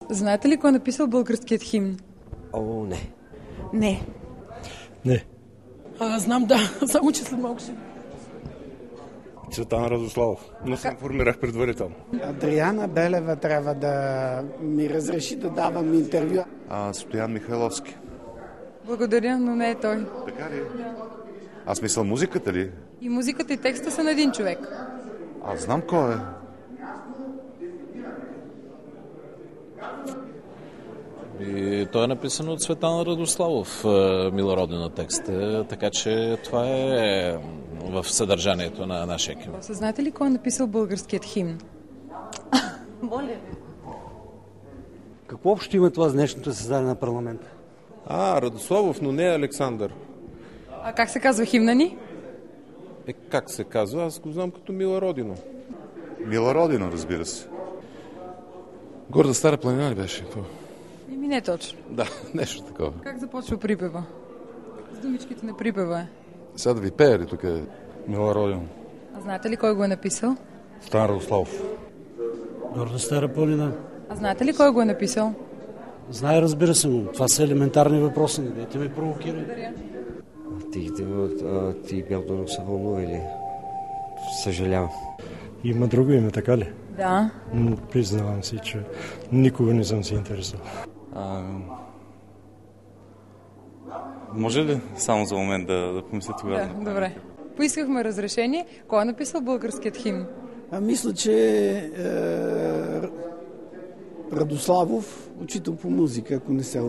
Знаете ли кой е написал българският химн? О, не. Не. Не. Знам, да. Само че след малко ще... Цветан Радославов. Но се информирах предварително. Адриана Белева трябва да ми разреши да давам интервю. Стоян Михайловски. Благодаря, но не е той. Така ли? Аз мисля музиката ли? И музиката и текста са на един човек. Аз знам кой е. И той е написан от Цветан Радославов, милороден текст, така че това е в съдържанието на нашия химн. Знаете ли кой е написал българският химн? Моля. Какво общо има това с днешното създание на парламента? Радославов, но не Александър. А как се казва химна ни? Как се казва? Аз го знам като Мила Родино. Мила Родино, разбира се. Горда Стара планина ли беше? Еми не точно. Да, нещо такова. Как започва припева? С думичките на припева е. Сега да ви пея ли тук? Мила Родино. А знаете ли кой го е написал? Стан Радославов. Горда Стара планина. А знаете ли кой го е написал? Знае, разбира се, но това са елементарни въпроси. Не дайте ме провокирайте. Ти бялото са вълнували. Съжалявам. Има друго име, така ли? Да. Признавам си, че никога не съм се интересувал. Може ли само за момент да помисля тогава? Да, добре. Поискахме разрешение. Кой е написал българският химн? Мисля, че Радославов, учител по музика, ако не се